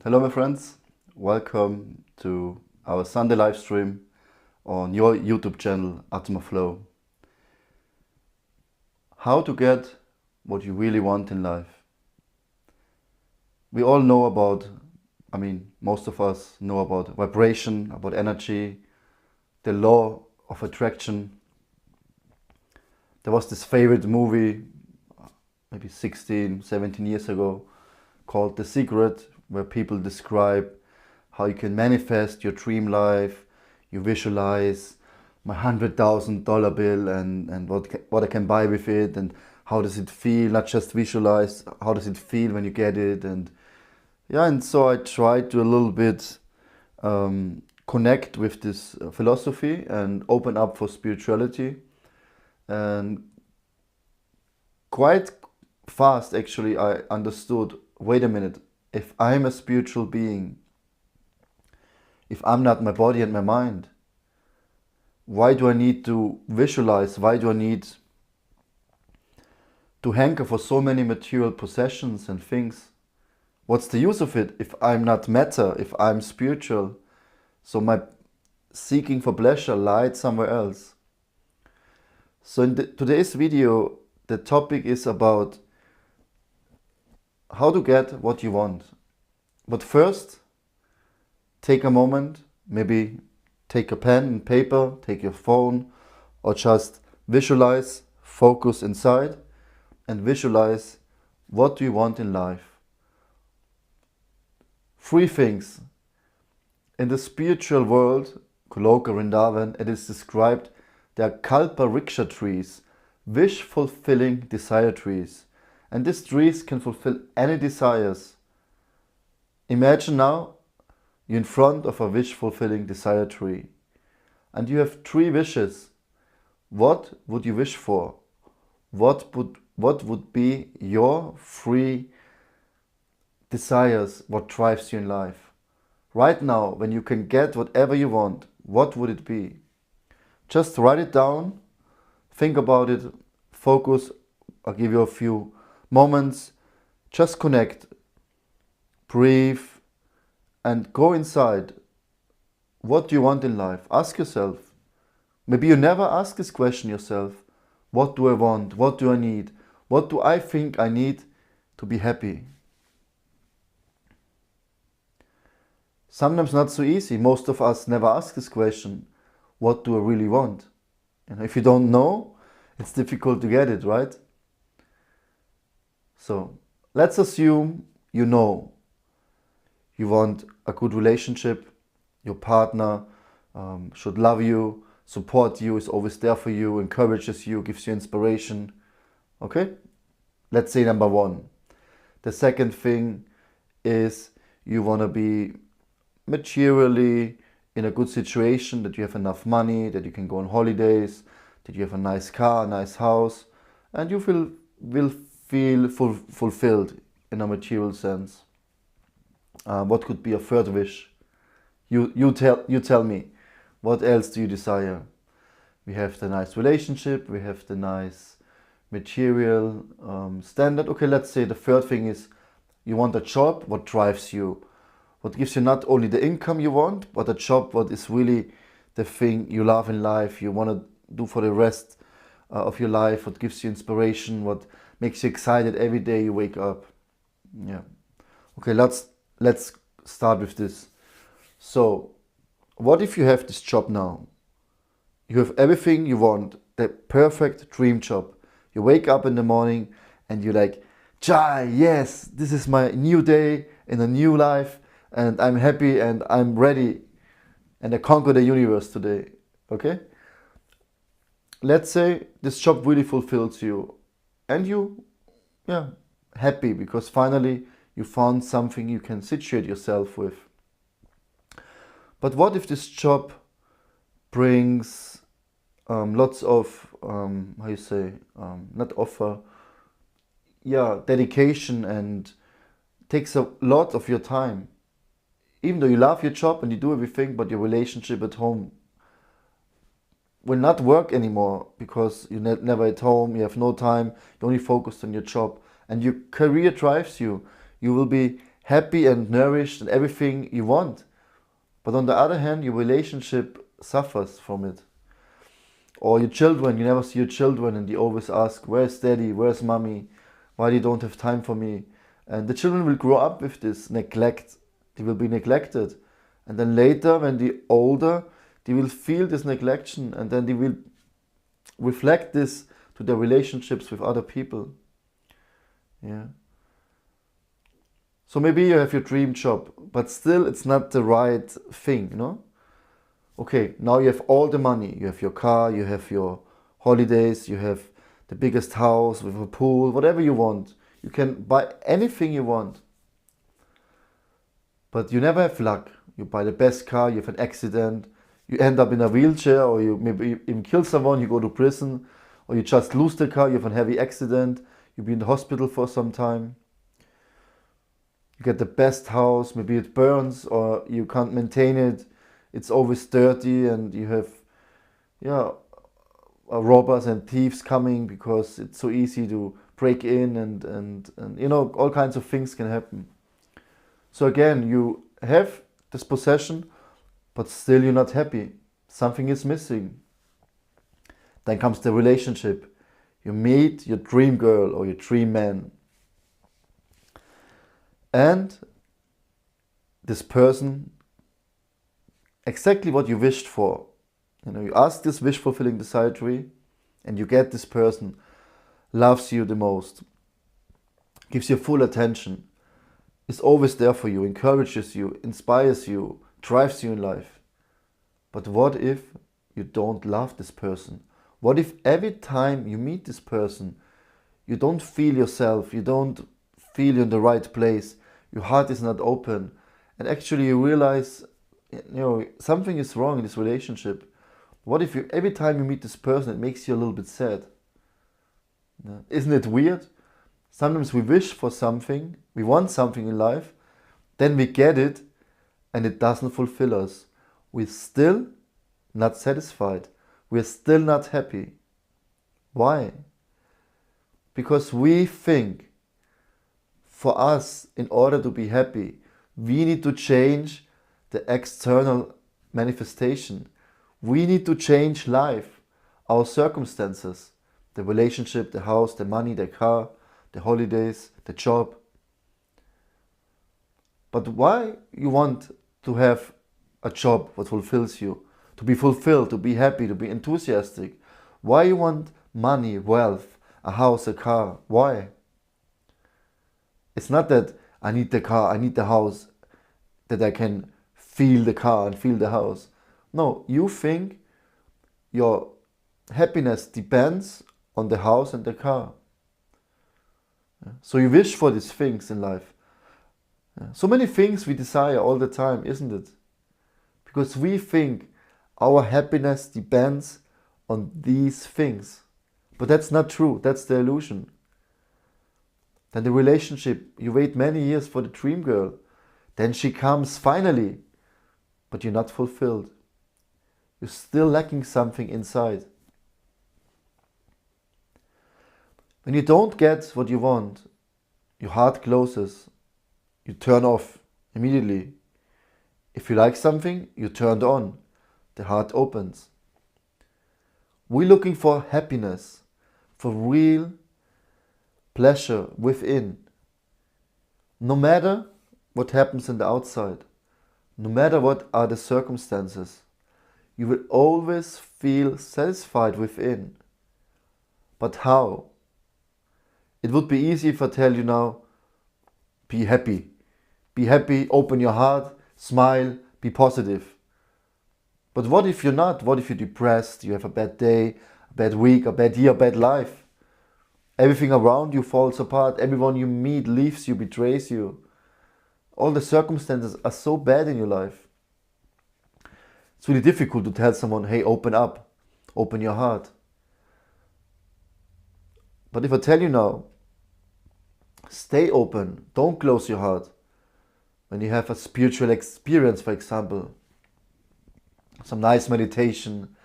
Hello my friends, welcome to our Sunday live stream on your YouTube channel Atmaflow. How to get what you really want in life. We all know about, most of us know about vibration, about energy, the law of attraction. There was this favorite movie, maybe 16, 17 years ago, called The Secret, where people describe how you can manifest your dream life. You visualize my $100,000 bill and what I can buy with it, and how does it feel. Not just visualize, how does it feel when you get it. And so I tried to a little bit connect with this philosophy and open up for spirituality. And quite fast actually I understood, wait a minute, if I'm a spiritual being, if I'm not my body and my mind, why do I need to visualize? Why do I need to hanker for so many material possessions and things? What's the use of it if I'm not matter, if I'm spiritual? So my seeking for pleasure lied somewhere else. So in today's video, the topic is about how to get what you want. But first, take a moment, maybe take a pen and paper, take your phone, or just visualize, focus inside and visualize what do you want in life. 3 things. In the spiritual world, Goloka Vrindavan, it is described there are kalpa riksha trees, wish-fulfilling desire trees. And these trees can fulfill any desires. Imagine now you're in front of a wish-fulfilling desire tree and you have 3 wishes. What would you wish for? What would be your 3 desires, what drives you in life? Right now, when you can get whatever you want, what would it be? Just write it down, think about it, focus. I'll give you a few moments. Just connect, breathe, and go inside. What do you want in life? Ask yourself. Maybe you never ask this question yourself. What do I want? What do I need? What do I think I need to be happy? Sometimes not so easy. Most of us never ask this question. What do I really want? If you don't know, it's difficult to get it, right? So let's assume you know. You want a good relationship, your partner should love you, support you, is always there for you, encourages you, gives you inspiration. Okay? Let's say number 1. The second thing is you want to be materially in a good situation, that you have enough money, that you can go on holidays, that you have a nice car, a nice house, and you will feel fulfilled in a material sense. What could be a third wish? You tell me. What else do you desire? We have the nice relationship, we have the nice material standard. Okay, let's say the third thing is you want a job. What drives you? What gives you not only the income you want, but a job what is really the thing you love in life, you want to do for the rest of your life, what gives you inspiration, what makes you excited every day you wake up. Yeah. Okay, let's start with this. So, what if you have this job now? You have everything you want, the perfect dream job. You wake up in the morning and you're like, Jai, yes, this is my new day in a new life, and I'm happy and I'm ready and I conquer the universe today. Okay? Let's say this job really fulfills you and you, happy because finally you found something you can situate yourself with. But what if this job brings lots of, dedication and takes a lot of your time. Even though you love your job and you do everything, but your relationship at home will not work anymore because you're never at home, you have no time, you're only focused on your job, and your career drives you. You will be happy and nourished and everything you want. But on the other hand, your relationship suffers from it. Or your children, you never see your children and you always ask, where's daddy, where's mommy, why you don't have time for me? And the children will grow up with this neglect. They will be neglected. And then later, when they're older, they will feel this neglection and then they will reflect this to their relationships with other people. Yeah. So maybe you have your dream job, but still it's not the right thing, you know? Okay, now you have all the money. You have your car, you have your holidays, you have the biggest house with a pool, whatever you want. You can buy anything you want. But you never have luck. You buy the best car, you have an accident, you end up in a wheelchair, or you maybe even kill someone, you go to prison, or you just lose the car, you have a heavy accident, you be in the hospital for some time. You get the best house, maybe it burns, or you can't maintain it, it's always dirty, and you have robbers and thieves coming because it's so easy to break in, and you know, all kinds of things can happen. So again, you have this possession, but still you're not happy. Something is missing. Then comes the relationship. You meet your dream girl or your dream man. And this person, exactly what you wished for. You know, you ask this wish-fulfilling desire tree and you get this person, loves you the most, gives you full attention, is always there for you, encourages you, inspires you, drives you in life. But what if you don't love this person? What if every time you meet this person, you don't feel yourself, you don't feel you're in the right place, your heart is not open, and actually you realize, you know, something is wrong in this relationship. What if every time you meet this person, it makes you a little bit sad? Isn't it weird? Sometimes we wish for something, we want something in life, then we get it, and it doesn't fulfill us. We're still not satisfied. We're still not happy. Why? Because we think for us, in order to be happy, we need to change the external manifestation. We need to change life, our circumstances, the relationship, the house, the money, the car, the holidays, the job. But why you want to have a job that fulfills you, to be fulfilled, to be happy, to be enthusiastic? Why you want money, wealth, a house, a car? Why? It's not that I need the car, I need the house, that I can feel the car and feel the house. No, you think your happiness depends on the house and the car. So you wish for these things in life. So many things we desire all the time, isn't it? Because we think our happiness depends on these things. But that's not true, that's the illusion. Then the relationship, you wait many years for the dream girl, then she comes finally, but you're not fulfilled. You're still lacking something inside. When you don't get what you want, your heart closes, you turn off immediately. If you like something, you turned on, the heart opens. We're looking for happiness, for real pleasure within. No matter what happens in the outside, no matter what are the circumstances, you will always feel satisfied within. But how? It would be easy if I tell you now, be happy. Be happy, open your heart, smile, be positive. But what if you're not? What if you're depressed, you have a bad day, a bad week, a bad year, a bad life? Everything around you falls apart, everyone you meet leaves you, betrays you. All the circumstances are so bad in your life. It's really difficult to tell someone, hey, open up, open your heart. But if I tell you now, stay open, don't close your heart. When you have a spiritual experience, for example, some nice meditation,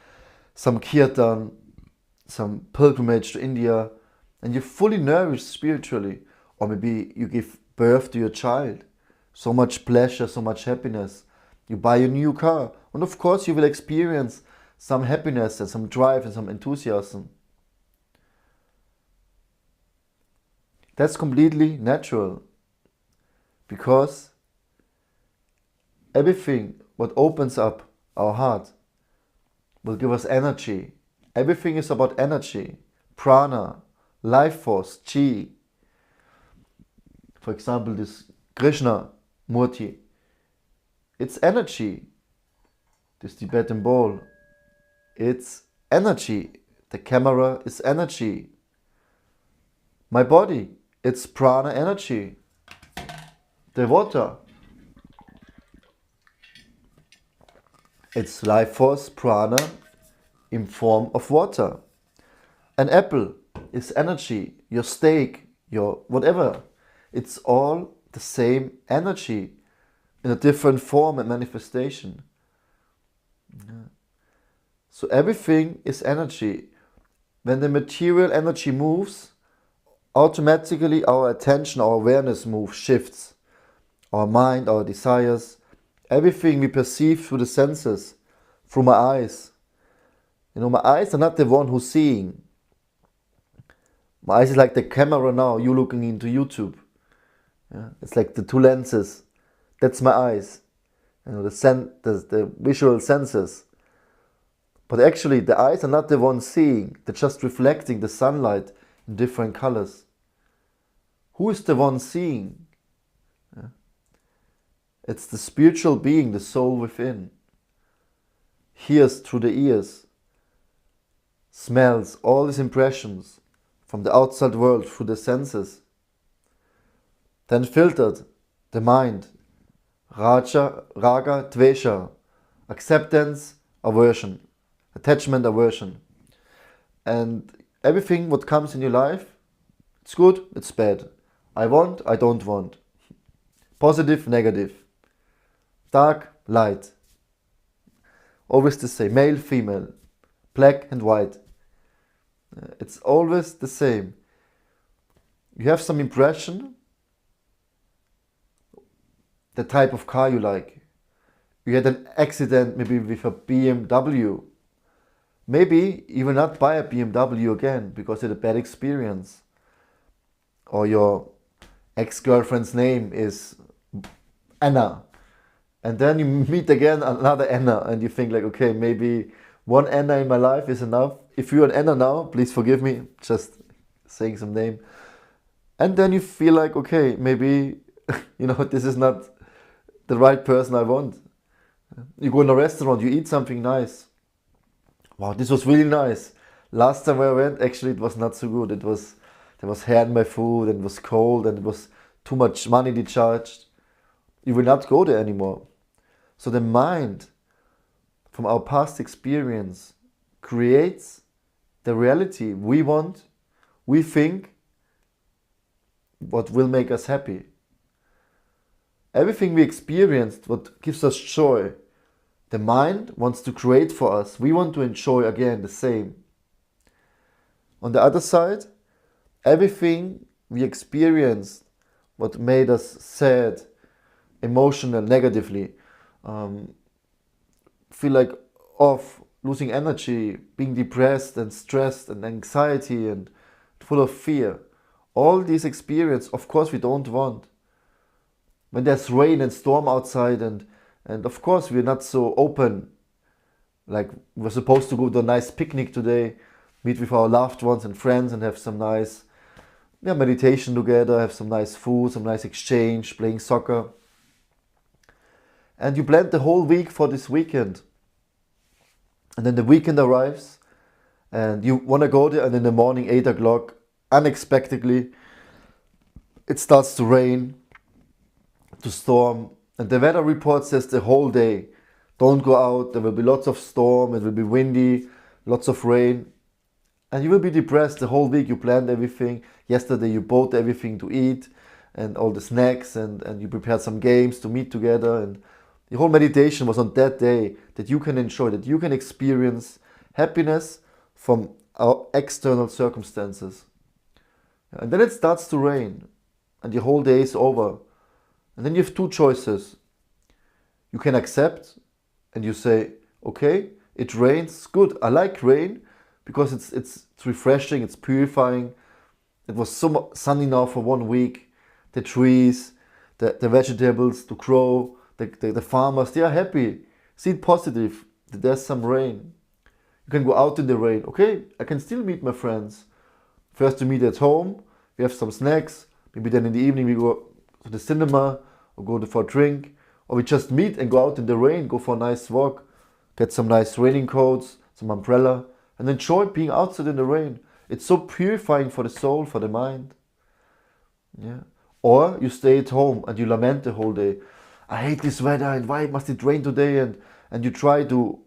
some kirtan, some pilgrimage to India, and you're fully nourished spiritually, or maybe you give birth to your child, so much pleasure, so much happiness. You buy a new car, and of course you will experience some happiness and some drive and some enthusiasm. That's completely natural, because everything what opens up our heart will give us energy. Everything is about energy, prana, life force, chi. For example, this Krishna Murti, it's energy. This Tibetan bowl, it's energy. The camera is energy. My body, it's prana energy. The water, it's life force, prana, in form of water. An apple is energy. Your steak, your whatever. It's all the same energy in a different form and manifestation. So everything is energy. When the material energy moves, automatically our attention, our awareness moves, shifts. Our mind, our desires, everything we perceive through the senses, through my eyes. You know, my eyes are not the one who's seeing. My eyes is like the camera now, you looking into YouTube. Yeah? It's like the two lenses. That's my eyes. You know, the visual senses. But actually, the eyes are not the one seeing. They're just reflecting the sunlight in different colors. Who is the one seeing? Yeah? It's the spiritual being, the soul within. Hears through the ears. Smells all these impressions from the outside world through the senses. Then filtered, the mind. Raga, dvesha. Acceptance, aversion. Attachment, aversion. And everything what comes in your life, it's good, it's bad. I want, I don't want. Positive, negative. Dark, light. Always the same. Male, female. Black and white. It's always the same. You have some impression, the type of car you like. You had an accident maybe with a BMW. Maybe you will not buy a BMW again because you had a bad experience. Or your ex-girlfriend's name is Anna. And then you meet again another Anna and you think like, okay, maybe one Anna in my life is enough. If you're an Anna now, please forgive me, just saying some name. And then you feel like, okay, maybe, this is not the right person I want. You go in a restaurant, you eat something nice. Wow, this was really nice. Last time I went, actually it was not so good. There was hair in my food and it was cold and it was too much money they charged. You will not go there anymore. So the mind, from our past experience, creates the reality we want, we think, what will make us happy. Everything we experienced, what gives us joy, the mind wants to create for us. We want to enjoy again the same. On the other side, everything we experienced, what made us sad, emotional, negatively, feel like off, losing energy, being depressed and stressed and anxiety and full of fear. All these experiences, of course, we don't want. When there's rain and storm outside and of course we're not so open. Like we're supposed to go to a nice picnic today, meet with our loved ones and friends and have some nice meditation together, have some nice food, some nice exchange, playing soccer. And you plan the whole week for this weekend. And then the weekend arrives and you want to go there and in the morning, 8 o'clock, unexpectedly, it starts to rain, to storm. And the weather report says the whole day, don't go out, there will be lots of storm, it will be windy, lots of rain. And you will be depressed the whole week. You planned everything. Yesterday you bought everything to eat and all the snacks and you prepared some games to meet together. And the whole meditation was on that day that you can enjoy, that you can experience happiness from our external circumstances. And then it starts to rain and the whole day is over. And then you have two choices. You can accept and you say, okay, it rains, good, I like rain because it's refreshing, it's purifying. It was so sunny now for 1 week. The trees, the vegetables to grow, the farmers, they are happy. See it positive, that there's some rain. You can go out in the rain. Okay, I can still meet my friends. First to meet at home, we have some snacks. Maybe then in the evening we go to the cinema or go for a drink. Or we just meet and go out in the rain, go for a nice walk, get some nice raining coats, some umbrella, and enjoy being outside in the rain. It's so purifying for the soul, for the mind. Yeah. Or you stay at home and you lament the whole day. I hate this weather and why must it rain today? And you try to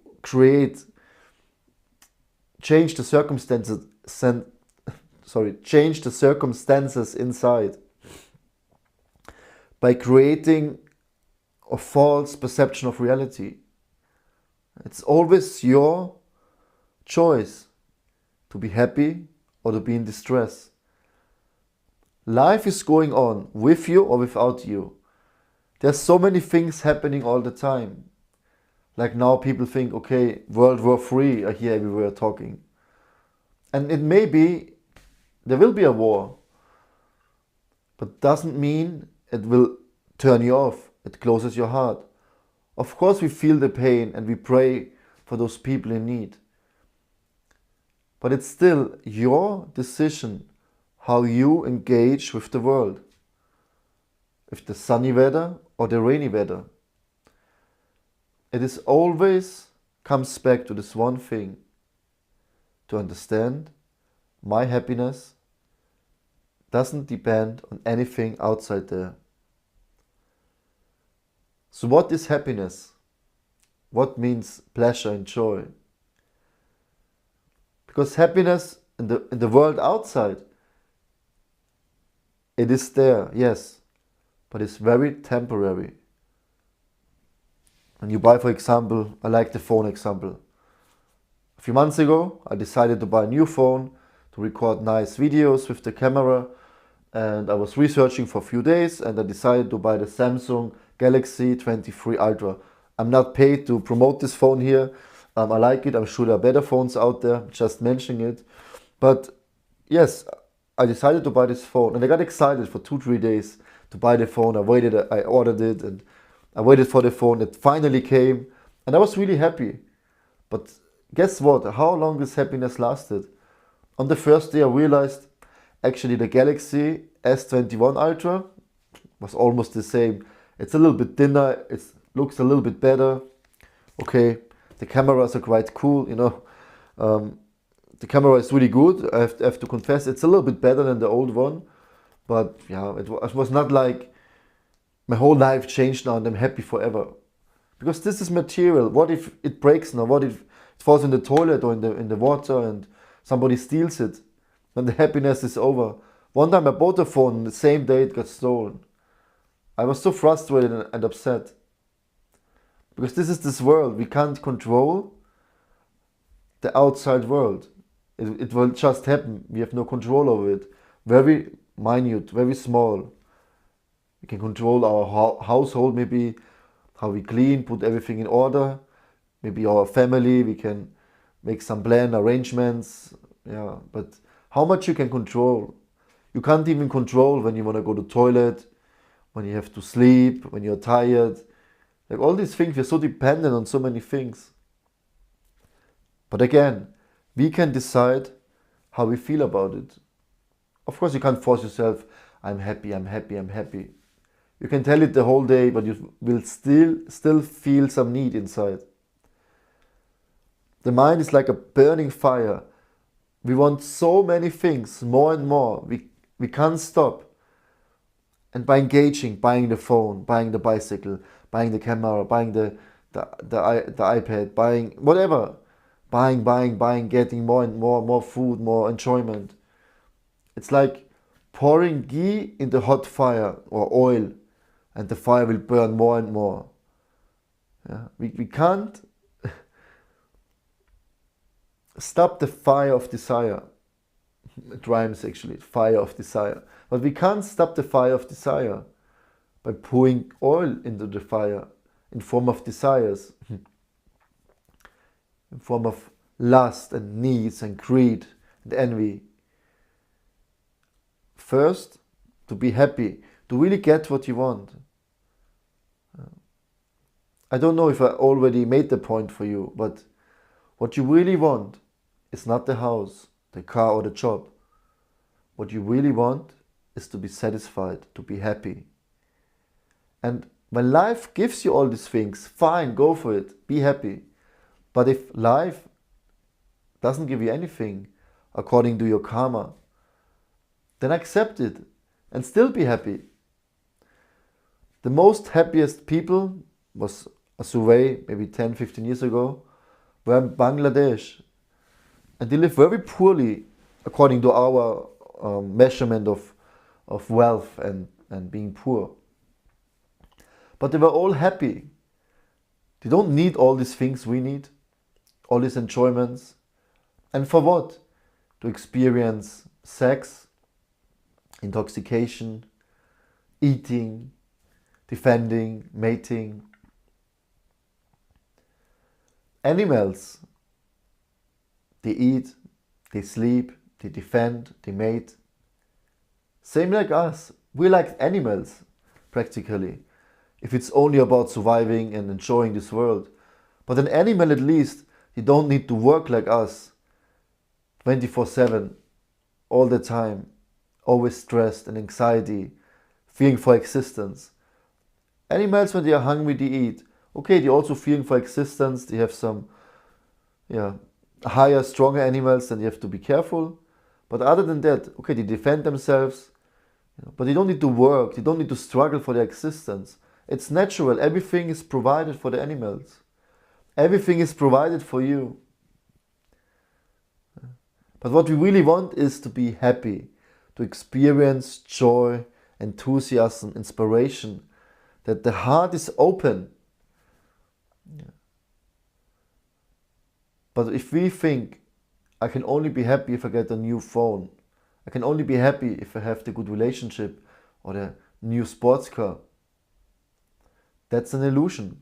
change the circumstances, change the circumstances inside by creating a false perception of reality. It's always your choice to be happy or to be in distress. Life is going on with you or without you. There's so many things happening all the time. Like now people think, okay, World War III, I hear everywhere talking. And it may be, there will be a war. But doesn't mean it will turn you off. It closes your heart. Of course we feel the pain and we pray for those people in need. But it's still your decision how you engage with the world. With the sunny weather or the rainy weather. It is always comes back to this one thing. To understand my happiness doesn't depend on anything outside there. So what is happiness? What means pleasure and joy? Because happiness in the world outside, it is there, yes, but it's very temporary. When you buy, for example, I like the phone example. A few months ago, I decided to buy a new phone to record nice videos with the camera, and I was researching for a few days and I decided to buy the Samsung Galaxy 23 Ultra. I'm not paid to promote this phone here. I like it. I'm sure there are better phones out there, just mentioning it. But yes, I decided to buy this phone and I got excited for 2-3 days to buy the phone. I ordered it and I waited for the phone. It finally came and I was really happy. But guess what? How long this happiness lasted? On the first day I realized actually the Galaxy S21 Ultra was almost the same. It's a little bit thinner, it looks a little bit better. Okay, the cameras are quite cool, you know. The camera is really good, I have to confess. It's a little bit better than the old one. But yeah, it was not like my whole life changed now and I'm happy forever. Because this is material. What if it breaks now? What if it falls in the toilet or in the water and somebody steals it? Then the happiness is over. One time I bought a phone and the same day it got stolen. I was so frustrated and upset. Because this is this world. We can't control the outside world. It will just happen. We have no control over it. Very minute, very small. We can control our household, maybe how we clean, put everything in order. Maybe our family, we can make some plan, arrangements. Yeah, but how much you can control? You can't even control when you want to go to the toilet, when you have to sleep, when you're tired. Like all these things, we're so dependent on so many things. But again, we can decide how we feel about it. Of course, you can't force yourself, I'm happy, I'm happy, I'm happy. You can tell it the whole day, but you will still feel some need inside. The mind is like a burning fire. We want so many things, more and more. We can't stop. And by engaging, buying the phone, buying the bicycle, buying the camera, buying the iPad, buying whatever, buying, getting more and more food, more enjoyment. It's like pouring ghee in the hot fire or oil, and the fire will burn more and more. Yeah? We can't stop the fire of desire. It rhymes actually, fire of desire. But we can't stop the fire of desire. by pouring oil into the fire in form of desires, in form of lust and needs and greed and envy. First, to be happy, to really get what you want. I don't know if I already made the point for you, but what you really want is not the house, the car or the job. What you really want is to be satisfied, to be happy. And when life gives you all these things, fine, go for it, be happy. But if life doesn't give you anything according to your karma, then accept it and still be happy. The most happiest people, was a survey maybe 10-15 years ago, were in Bangladesh. And they live very poorly according to our measurement of wealth and being poor. But they were all happy. They don't need all these things we need, all these enjoyments. And for what? To experience sex, intoxication, eating, defending, mating. Animals, they eat, they sleep, they defend, they mate. Same like us. We're like animals, practically, if it's only about surviving and enjoying this world. But an animal, at least, they don't need to work like us 24/7, all the time, always stressed and anxiety, fearing for existence. Animals, when they are hungry, they eat. Okay, they're also fearing for existence. They have some higher, stronger animals, and you have to be careful. But other than that, okay, they defend themselves, but they don't need to work. They don't need to struggle for their existence. It's natural. Everything is provided for the animals. Everything is provided for you. But what we really want is to be happy, to experience joy, enthusiasm, inspiration, that the heart is open. But if we think, I can only be happy if I get a new phone, I can only be happy if I have the good relationship or the new sports car, that's an illusion.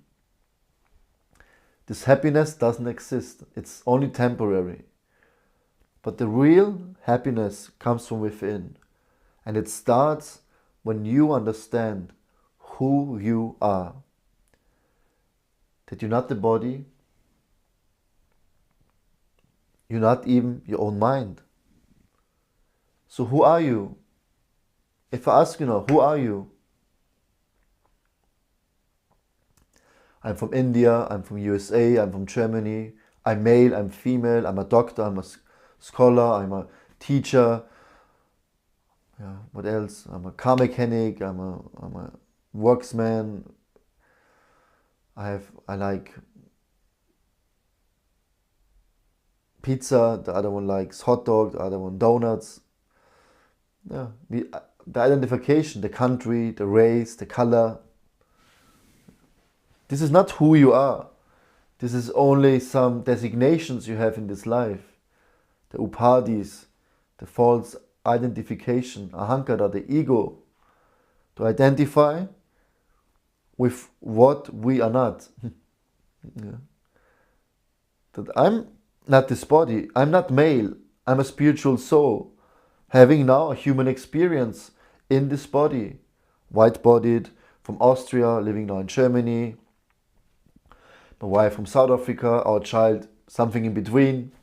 This happiness doesn't exist. It's only temporary. But the real happiness comes from within. And it starts when you understand who you are. That you're not the body. You're not even your own mind. So who are you? If I ask you now, who are you? I'm from India, I'm from USA, I'm from Germany, I'm male, I'm female, I'm a doctor, I'm a scholar, I'm a teacher. What else? I'm a car mechanic, I'm a worksman. I like pizza, the other one likes hot dog, the other one donuts. The identification, the country, the race, the color. This is not who you are. This is only some designations you have in this life. The upadhis, the false identification, ahankara, the ego. To identify with what we are not. That I'm not this body, I'm not male, I'm a spiritual soul, having now a human experience in this body. White-bodied, from Austria, living now in Germany. My wife from South Africa, our child something in between.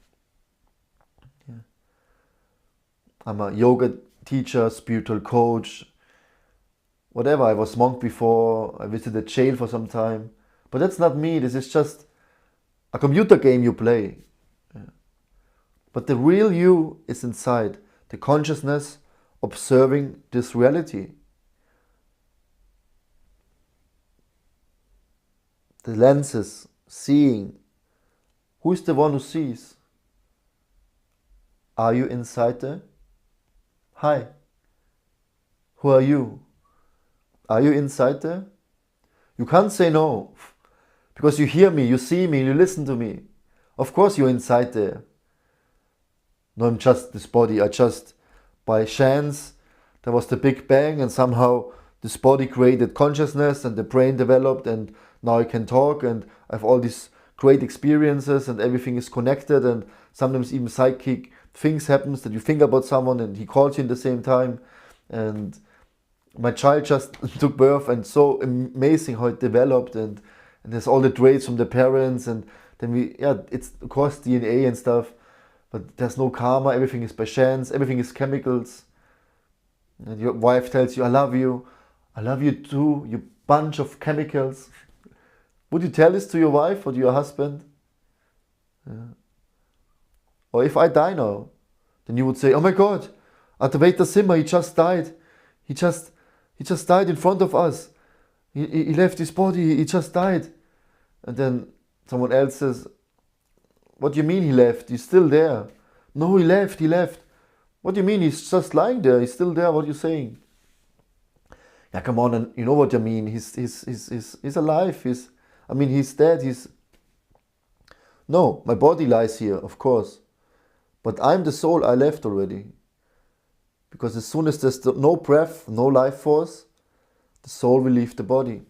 I'm a yoga teacher, spiritual coach, whatever. I was monk before, I visited jail for some time. But that's not me, this is just a computer game you play. But the real you is inside, the consciousness observing this reality. The lenses, seeing. Who is the one who sees? Are you inside there? Hi. Who are you? Are you inside there? You can't say no. Because you hear me, you see me, you listen to me. Of course you're inside there. No, I'm just this body. I just, by chance, there was the Big Bang and somehow this body created consciousness and the brain developed, and now I can talk and I have all these great experiences and everything is connected, and sometimes even psychic things happens that you think about someone and he calls you in the same time. And my child just took birth, and so amazing how it developed, and there's all the traits from the parents, and then it's of course DNA and stuff, but there's no karma, everything is by chance, everything is chemicals. And your wife tells you, I love you too, you bunch of chemicals. Would you tell this to your wife or to your husband? Yeah. Or if I die now, then you would say, oh my God, Advaita Simha, he just died. He just died in front of us. He left his body, he just died. And then someone else says, what do you mean he left? He's still there. No, he left. What do you mean? He's just lying there. He's still there. What are you saying? Yeah, come on, and you know what I mean. He's alive. He's dead. No, my body lies here, of course. But I'm the soul, I left already. Because as soon as there's no breath, no life force, the soul will leave the body.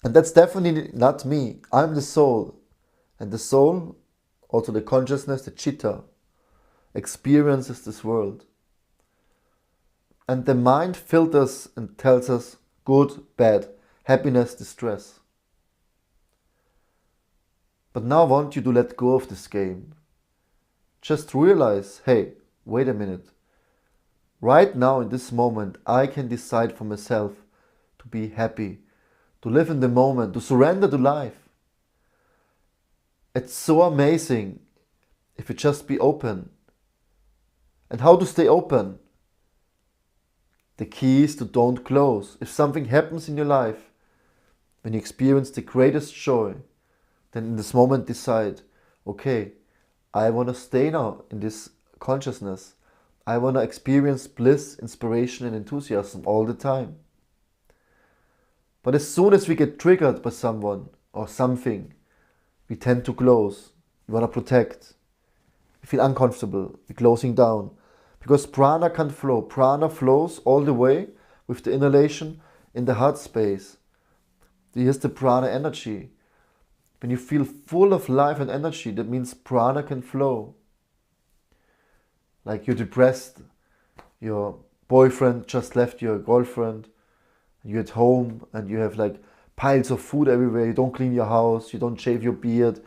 And that's definitely not me. I'm the soul. And the soul, also the consciousness, the chitta, experiences this world. And the mind filters and tells us good, bad, happiness, distress. But now I want you to let go of this game. Just realize, hey, wait a minute. Right now in this moment, I can decide for myself to be happy, to live in the moment, to surrender to life. It's so amazing if you just be open. And how to stay open? The key is to don't close. If something happens in your life, when you experience the greatest joy, then in this moment decide, okay, I want to stay now in this consciousness. I want to experience bliss, inspiration and enthusiasm all the time. But as soon as we get triggered by someone or something, we tend to close. We want to protect. We feel uncomfortable. We're closing down. Because prana can't flow. Prana flows all the way with the inhalation in the heart space. Here's the prana energy. When you feel full of life and energy, that means prana can flow. Like you're depressed, your boyfriend just left your girlfriend, you're at home and you have like piles of food everywhere, you don't clean your house, you don't shave your beard,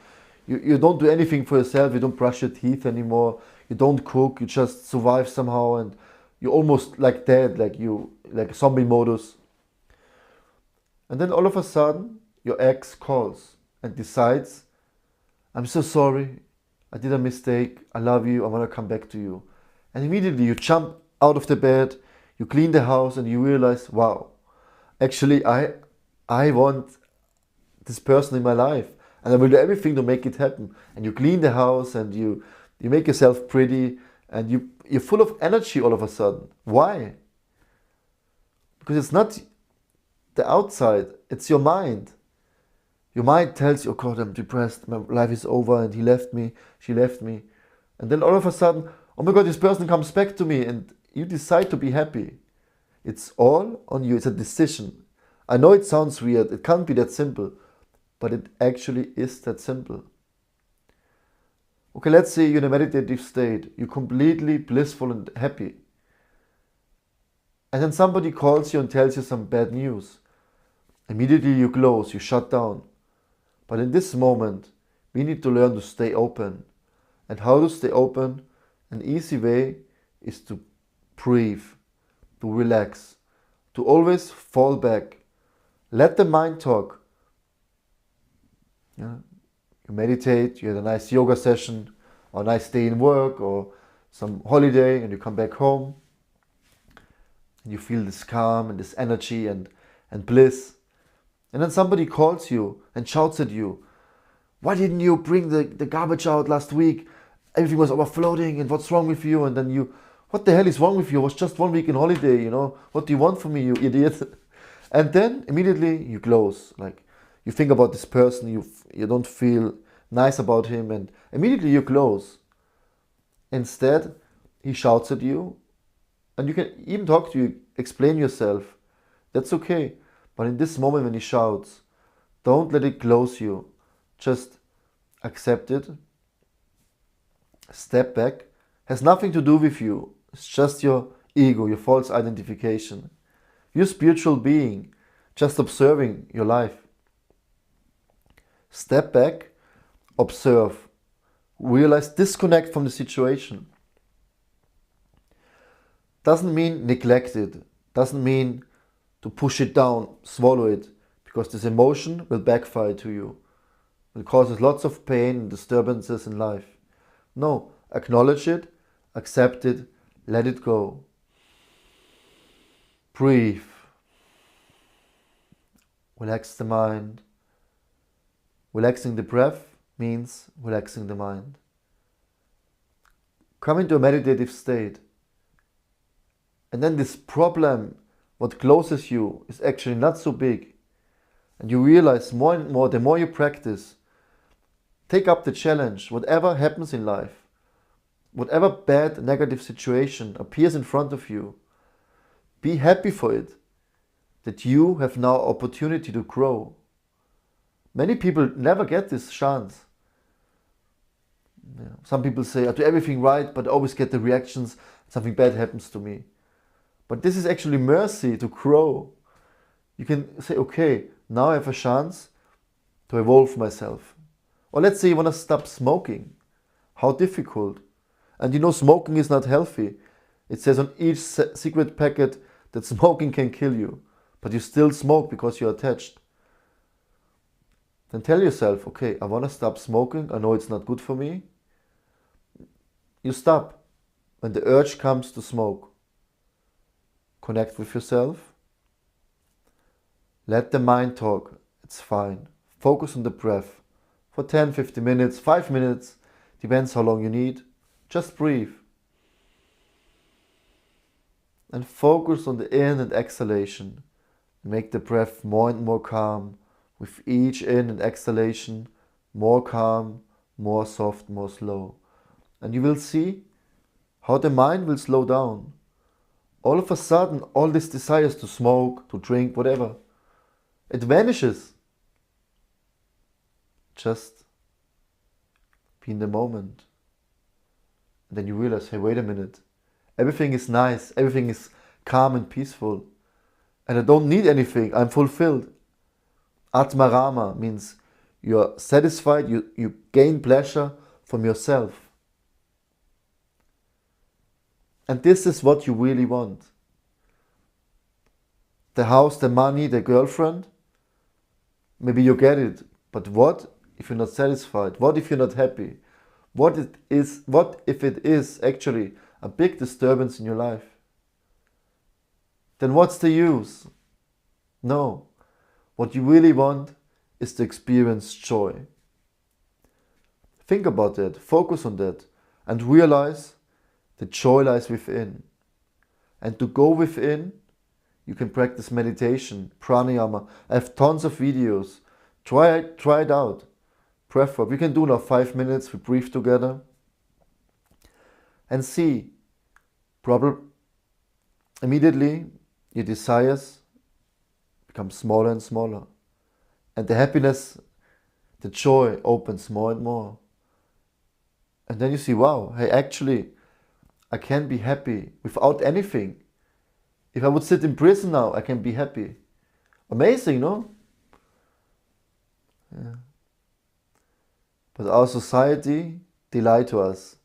you don't do anything for yourself, you don't brush your teeth anymore, you don't cook, you just survive somehow, and you're almost like dead, like zombie modus. And then all of a sudden, your ex calls and decides, I'm so sorry, I did a mistake, I love you, I want to come back to you. And immediately you jump out of the bed, you clean the house and you realize, wow, actually I want this person in my life and I will do everything to make it happen. And you clean the house and you make yourself pretty and you're full of energy all of a sudden. Why? Because it's not the outside, it's your mind. Your mind tells you, oh God, I'm depressed, my life is over and he left me, she left me. And then all of a sudden, oh my God, this person comes back to me and you decide to be happy. It's all on you, it's a decision. I know it sounds weird, it can't be that simple, but it actually is that simple. Okay, let's say you're in a meditative state, you're completely blissful and happy. And then somebody calls you and tells you some bad news. Immediately you close, you shut down. But in this moment, we need to learn to stay open. And how to stay open? An easy way is to breathe, to relax, to always fall back. Let the mind talk. Yeah. You meditate, you had a nice yoga session, or a nice day in work, or some holiday, and you come back home. And you feel this calm and this energy and bliss. And then somebody calls you and shouts at you, why didn't you bring the garbage out last week? Everything was overflowing and what's wrong with you? And then you, what the hell is wrong with you? It was just 1 week in holiday, you know? What do you want from me, you idiot? And then immediately you close. Like you think about this person, you don't feel nice about him and immediately you close. Instead, he shouts at you And you can even talk to you, explain yourself. That's okay. But in this moment when he shouts, don't let it close you. Just accept it. Step back. Has nothing to do with you. It's just your ego, your false identification. You're a spiritual being, just observing your life. Step back, observe, realize, disconnect from the situation. Doesn't mean neglect it, doesn't mean to push it down, swallow it, because this emotion will backfire to you. It causes lots of pain and disturbances in life. No, acknowledge it, accept it, let it go. Breathe. Relax the mind. Relaxing the breath means relaxing the mind. Come into a meditative state. And then this problem, what closes you, is actually not so big. And you realize more and more, the more you practice, take up the challenge. Whatever happens in life, whatever bad, negative situation appears in front of you, be happy for it, that you have now opportunity to grow. Many people never get this chance. Some people say, I do everything right, but I always get the reactions, something bad happens to me. But this is actually mercy to grow. You can say, okay, now I have a chance to evolve myself. Or let's say you want to stop smoking. How difficult. And you know smoking is not healthy. It says on each cigarette packet that smoking can kill you. But you still smoke because you're attached. Then tell yourself, okay, I want to stop smoking. I know it's not good for me. You stop when the urge comes to smoke. Connect with yourself. Let the mind talk. It's fine. Focus on the breath. For 10, 50 minutes, 5 minutes, depends how long you need. Just breathe. And focus on the in and exhalation. Make the breath more and more calm. With each in and exhalation, more calm, more soft, more slow. And you will see how the mind will slow down. All of a sudden, all these desires to smoke, to drink, whatever, it vanishes. Just be in the moment. And then you realize, hey, wait a minute. Everything is nice. Everything is calm and peaceful. And I don't need anything. I'm fulfilled. Atmaflow means you're satisfied. You gain pleasure from yourself. And this is what you really want. The house, the money, the girlfriend, maybe you get it. But what if you're not satisfied? What if you're not happy? What if it is actually a big disturbance in your life? Then what's the use? No. What you really want is to experience joy. Think about that, focus on that, and realize that joy lies within. And to go within, you can practice meditation, pranayama. I have tons of videos. Try it out. Breathwork. We can do now 5 minutes. We breathe together. And see, probably immediately your desires become smaller and smaller. And the happiness, the joy opens more and more. And then you see, wow, hey, actually, I can be happy without anything. If I would sit in prison now, I can be happy. Amazing, no? Yeah. But our society, they lie to us.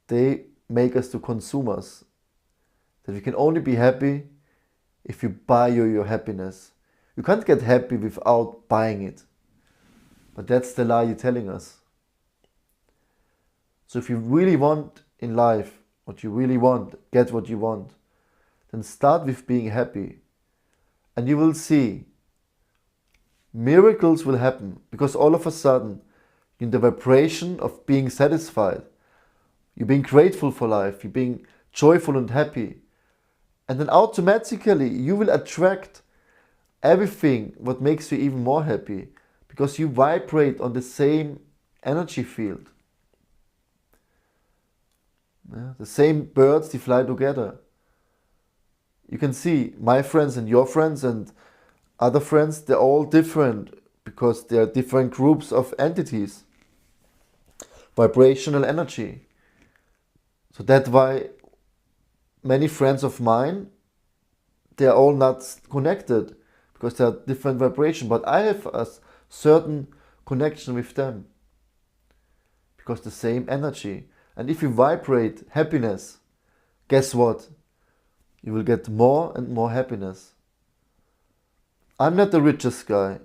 They make us to consumers. That we can only be happy if you buy your happiness. You can't get happy without buying it. But that's the lie you're telling us. So if you really want in life what you really want, get what you want, then start with being happy. And you will see miracles will happen, because all of a sudden, in the vibration of being satisfied, you're being grateful for life, you're being joyful and happy. And then automatically you will attract everything what makes you even more happy, because you vibrate on the same energy field. Yeah, the same birds, they fly together. You can see my friends and your friends and other friends, they're all different because they are different groups of entities, vibrational energy. So that's why many friends of mine, they're all not connected because they are different vibration, but I have a certain connection with them because the same energy. And if you vibrate happiness, guess what? You will get more and more happiness. I'm not the richest guy.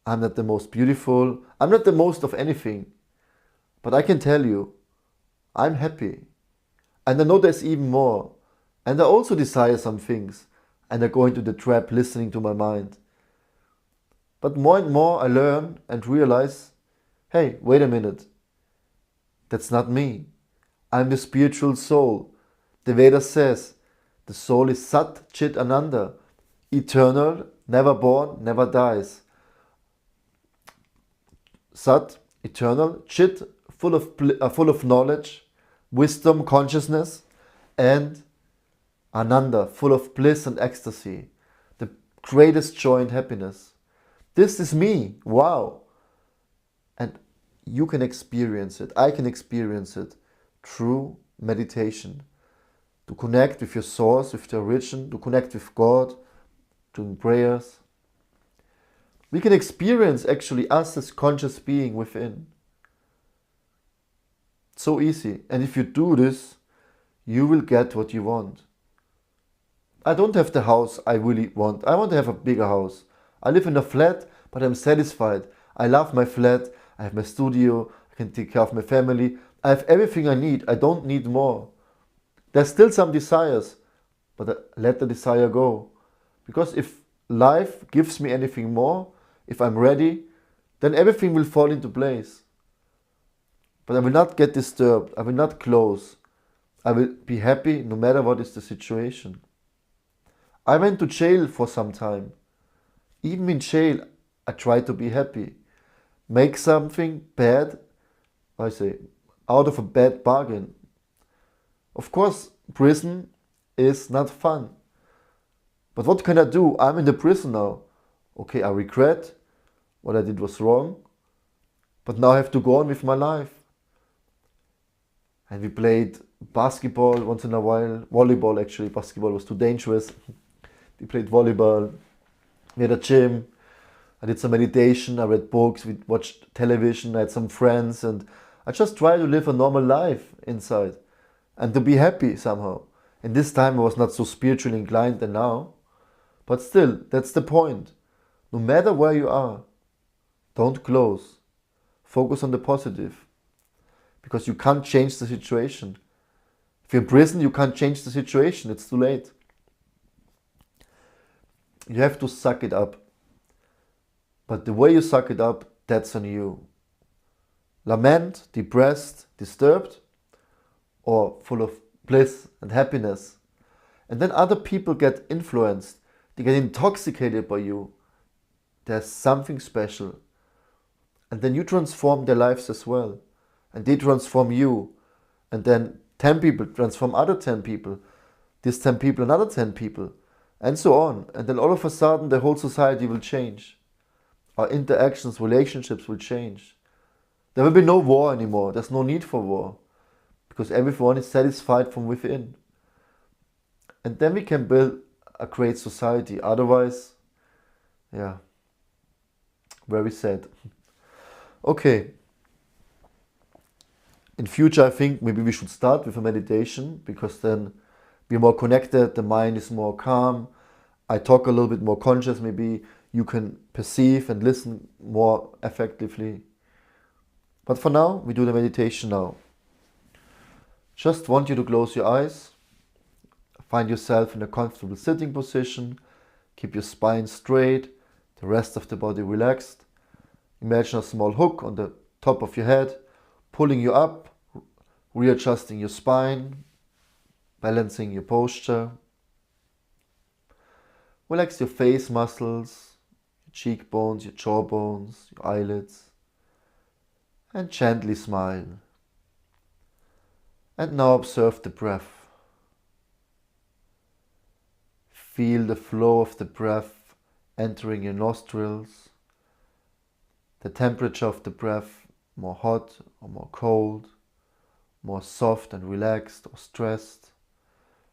I'm not the most beautiful. I'm not the most of anything. But I can tell you, I'm happy. And I know there's even more. And I also desire some things. And I go into the trap listening to my mind. But more and more I learn and realize, hey, wait a minute. That's not me. I'm the spiritual soul. The Veda says, the soul is Sat Chit Ananda, eternal, never born, never dies. Sat, eternal, Chit, full of knowledge, wisdom, consciousness, and Ananda, full of bliss and ecstasy, the greatest joy and happiness. This is me, wow! And you can experience it, I can experience it through meditation. To connect with your source, with the origin, to connect with God, doing prayers. We can experience actually us as conscious being within. So easy. And if you do this, you will get what you want. I don't have the house I really want. I want to have a bigger house. I live in a flat, but I'm satisfied. I love my flat. I have my studio. I can take care of my family. I have everything I need. I don't need more. There's still some desires, but let the desire go. Because if life gives me anything more, if I'm ready, then everything will fall into place. But I will not get disturbed. I will not close. I will be happy no matter what is the situation. I went to jail for some time. Even in jail, I try to be happy. Make something bad, out of a bad bargain. Of course, prison is not fun. But what can I do? I'm in the prison now. Okay, I regret what I did was wrong, but now I have to go on with my life. And we played basketball once in a while, volleyball actually. Basketball was too dangerous. We played volleyball. We had a gym. I did some meditation. I read books. We watched television. I had some friends, and I just tried to live a normal life inside and to be happy somehow. And this time I was not so spiritually inclined than now. But still, that's the point. No matter where you are, don't close. Focus on the positive. Because you can't change the situation. If you're in prison, you can't change the situation. It's too late. You have to suck it up. But the way you suck it up, that's on you. Lament, depressed, disturbed, or full of bliss and happiness. And then other people get influenced. They get intoxicated by you. There's something special. And then you transform their lives as well. And they transform you. And then 10 people transform other 10 people. These 10 people another 10 people. And so on. And then all of a sudden the whole society will change. Our interactions, relationships will change. There will be no war anymore. There's no need for war. Because everyone is satisfied from within. And then we can build a great society. Otherwise, very sad. Okay. In future, I think maybe we should start with a meditation, because then we're more connected, the mind is more calm. I talk a little bit more conscious, maybe you can perceive and listen more effectively. But for now, we do the meditation now. Just want you to close your eyes. Find yourself in a comfortable sitting position. Keep your spine straight, the rest of the body relaxed. Imagine a small hook on the top of your head, pulling you up, readjusting your spine, balancing your posture. Relax your face muscles, your cheekbones, your jawbones, your eyelids, and gently smile. And now observe the breath. feel the flow of the breath entering your nostrils, the temperature of the breath, more hot or more cold, more soft and relaxed or stressed.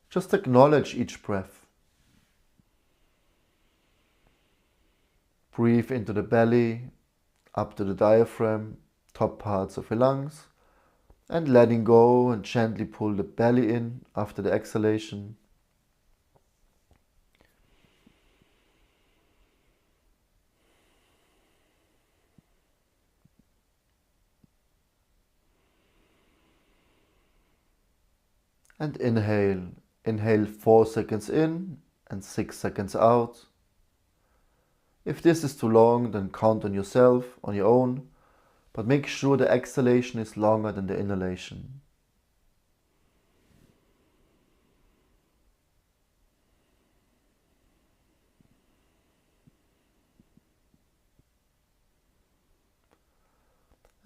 Just acknowledge each breath. Breathe into the belly, up to the diaphragm, top parts of your lungs, and letting go and gently pull the belly in after the exhalation. And inhale. Inhale 4 seconds in and 6 seconds out. If this is too long, then count on yourself, on your own, but make sure the exhalation is longer than the inhalation.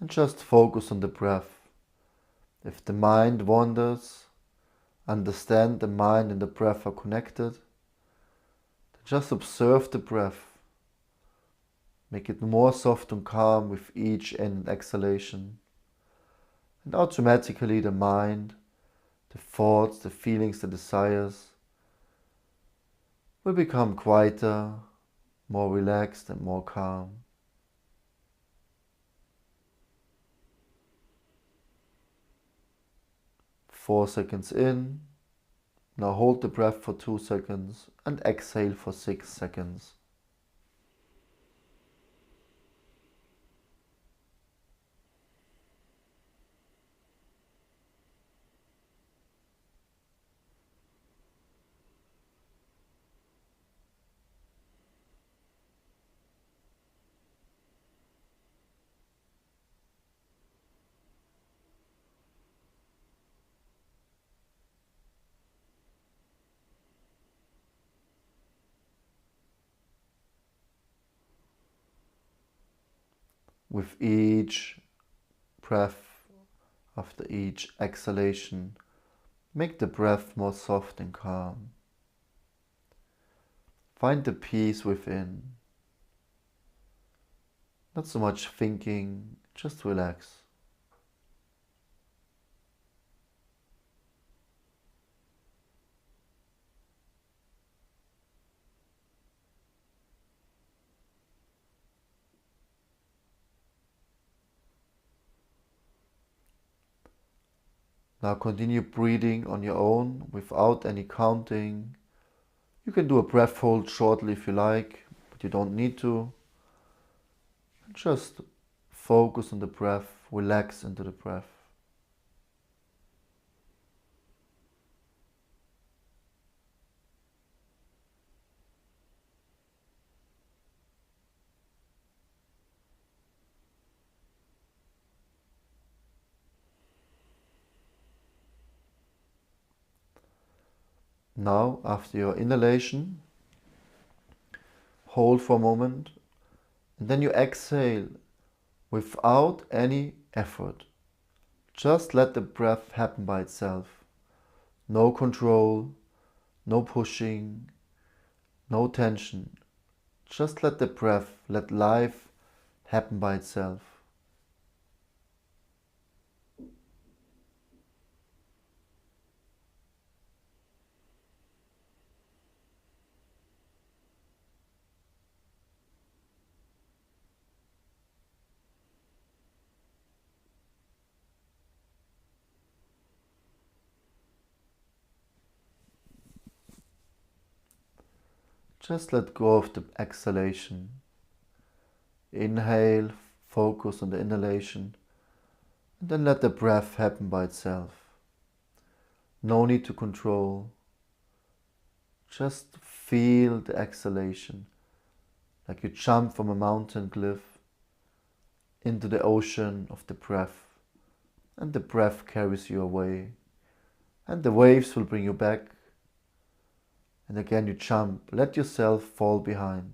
And just focus on the breath. If the mind wanders, understand the mind and the breath are connected. Just observe the breath. Make it more soft and calm with each in and exhalation. And automatically the mind, the thoughts, the feelings, the desires will become quieter, more relaxed and more calm. Four seconds in. Now hold the breath for 2 seconds and exhale for 6 seconds. With each breath, after each exhalation, make the breath more soft and calm. Find the peace within. Not so much thinking, just relax. Now continue breathing on your own without any counting. You can do a breath hold shortly if you like, but you don't need to. Just focus on the breath, relax into the breath. Now, after your inhalation, hold for a moment, and then you exhale without any effort. Just let the breath happen by itself. No control, no pushing, no tension. Just let the breath, let life happen by itself. Just let go of the exhalation. Inhale, focus on the inhalation, and then let the breath happen by itself. No need to control. Just feel the exhalation, like you jump from a mountain cliff into the ocean of the breath, and the breath carries you away, and the waves will bring you back. And again you jump, let yourself fall behind.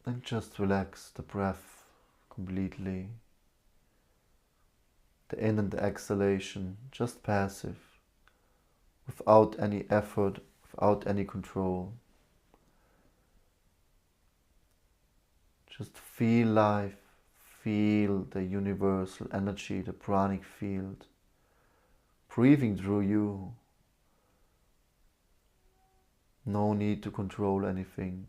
And just relax the breath completely. The in and the exhalation, just passive, without any effort, without any control. Just feel life, feel the universal energy, the pranic field, breathing through you. No need to control anything.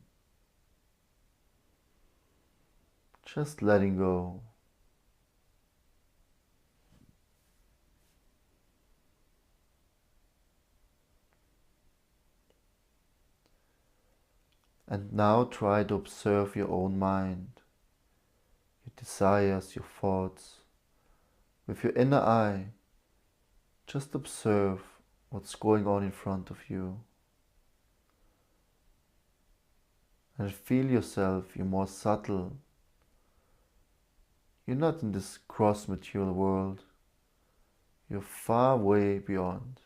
Just letting go. And now try to observe your own mind, your desires, your thoughts. With your inner eye, just observe what's going on in front of you. And feel yourself, you're more subtle. You're not in this gross-material world. You're far way beyond.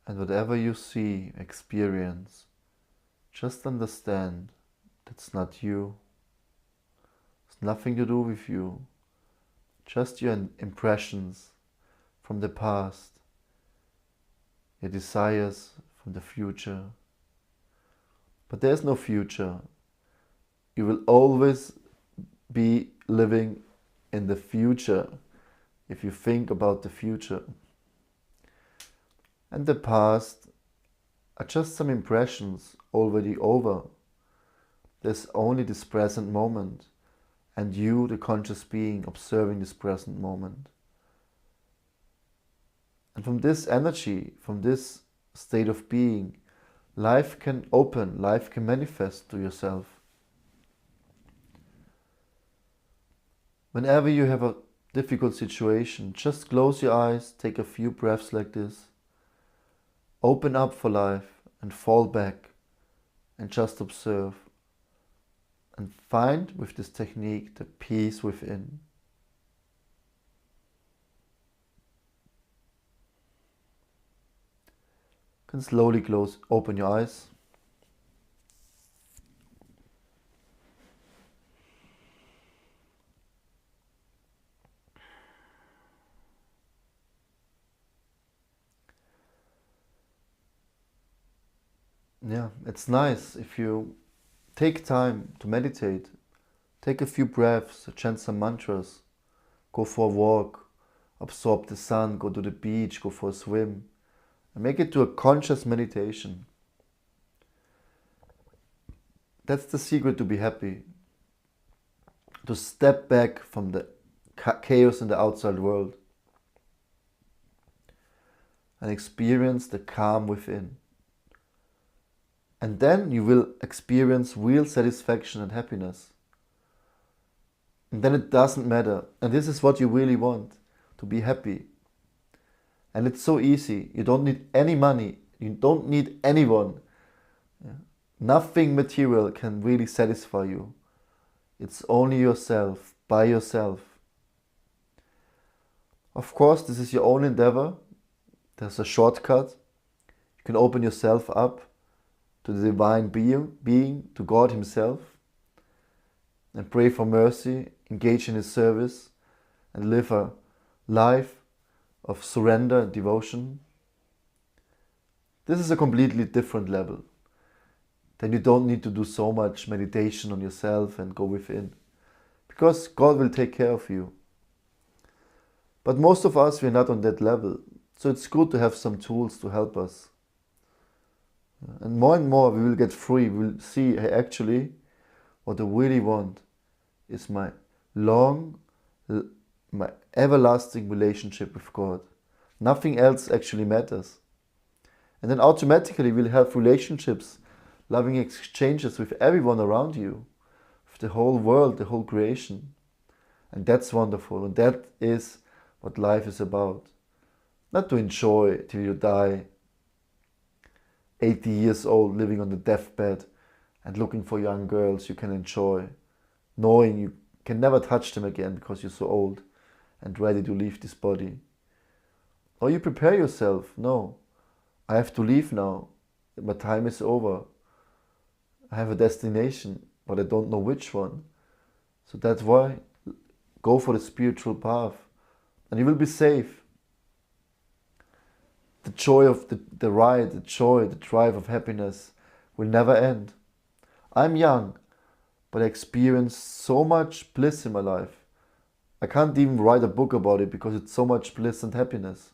And whatever you see, experience, just understand that's not you. It's nothing to do with you. Just your impressions from the past, your desires from the future. But there's no future. You will always be living in the future if you think about the future. And the past are just some impressions already over. There's only this present moment, and you, the conscious being, observing this present moment. And from this energy, from this state of being, life can open, life can manifest to yourself. Whenever you have a difficult situation, just close your eyes, take a few breaths like this. Open up for life and fall back and just observe and find with this technique the peace within. You can slowly open your eyes. Yeah, it's nice if you take time to meditate, take a few breaths, chant some mantras, go for a walk, absorb the sun, go to the beach, go for a swim, and make it to a conscious meditation. That's the secret to be happy. To step back from the chaos in the outside world and experience the calm within. And then you will experience real satisfaction and happiness. And then it doesn't matter. And this is what you really want, to be happy. And it's so easy. You don't need any money. You don't need anyone. Yeah. Nothing material can really satisfy you. It's only yourself, by yourself. Of course, this is your own endeavor. There's a shortcut. You can open yourself up to the divine being, to God Himself, and pray for mercy, engage in His service, and live a life of surrender and devotion. This is a completely different level. Then you don't need to do so much meditation on yourself and go within, because God will take care of you. But most of us, we're not on that level, so it's good to have some tools to help us. And more we will get free. We will see, hey, actually what I really want is my everlasting relationship with God. Nothing else actually matters. And then automatically we'll have relationships, loving exchanges with everyone around you, with the whole world, the whole creation. And that's wonderful. And that is what life is about. Not to enjoy till you die, 80 years old, living on the deathbed and looking for young girls you can enjoy, knowing you can never touch them again because you're so old and ready to leave this body. Or you prepare yourself. No, I have to leave now. My time is over. I have a destination, but I don't know which one. So that's why go for the spiritual path and you will be safe. The joy of the ride, the joy, the drive of happiness will never end. I'm young, but I experienced so much bliss in my life. I can't even write a book about it because it's so much bliss and happiness.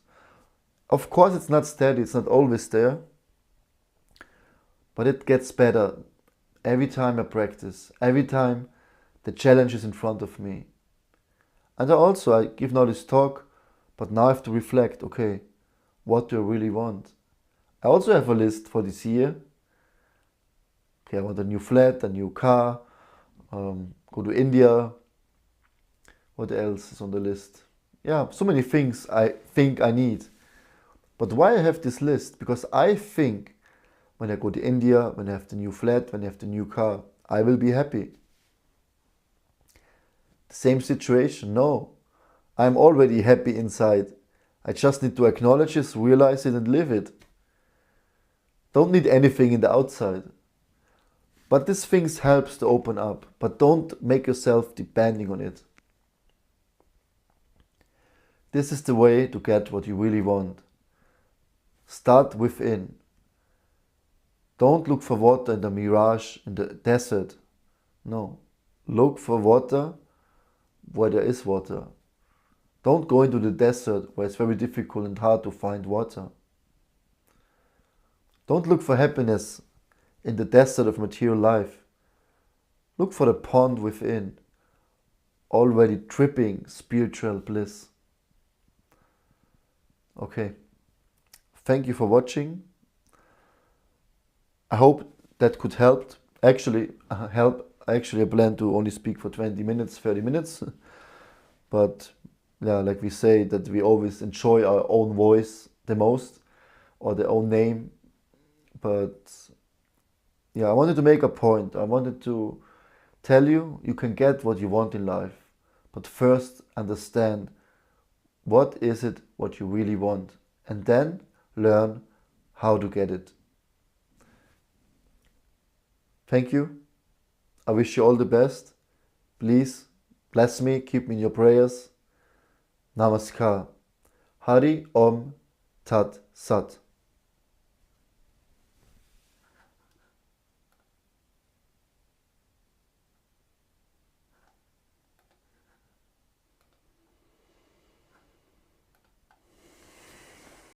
Of course, it's not steady, it's not always there, but it gets better every time I practice, every time the challenge is in front of me. And I give now this talk, but now I have to reflect, okay, what do I really want? I also have a list for this year. Okay, I want a new flat, a new car, go to India. What else is on the list? Yeah, so many things I think I need. But why I have this list? Because I think when I go to India, when I have the new flat, when I have the new car, I will be happy. The same situation, no. I'm already happy inside. I just need to acknowledge it, realize it and live it. Don't need anything in the outside. But these things helps to open up, but don't make yourself depending on it. This is the way to get what you really want. Start within. Don't look for water in the mirage, in the desert. No. Look for water where there is water. Don't go into the desert where it's very difficult and hard to find water. Don't look for happiness in the desert of material life. Look for the pond within, already dripping spiritual bliss. Okay. Thank you for watching. I hope that could help. Actually, I plan to only speak for 20 minutes, 30 minutes. But yeah, like we say, that we always enjoy our own voice the most, or their own name. But yeah, I wanted to make a point. I wanted to tell you, you can get what you want in life. But first understand what is it what you really want. And then learn how to get it. Thank you. I wish you all the best. Please bless me, keep me in your prayers. Namaskar. Hari Om Tat Sat.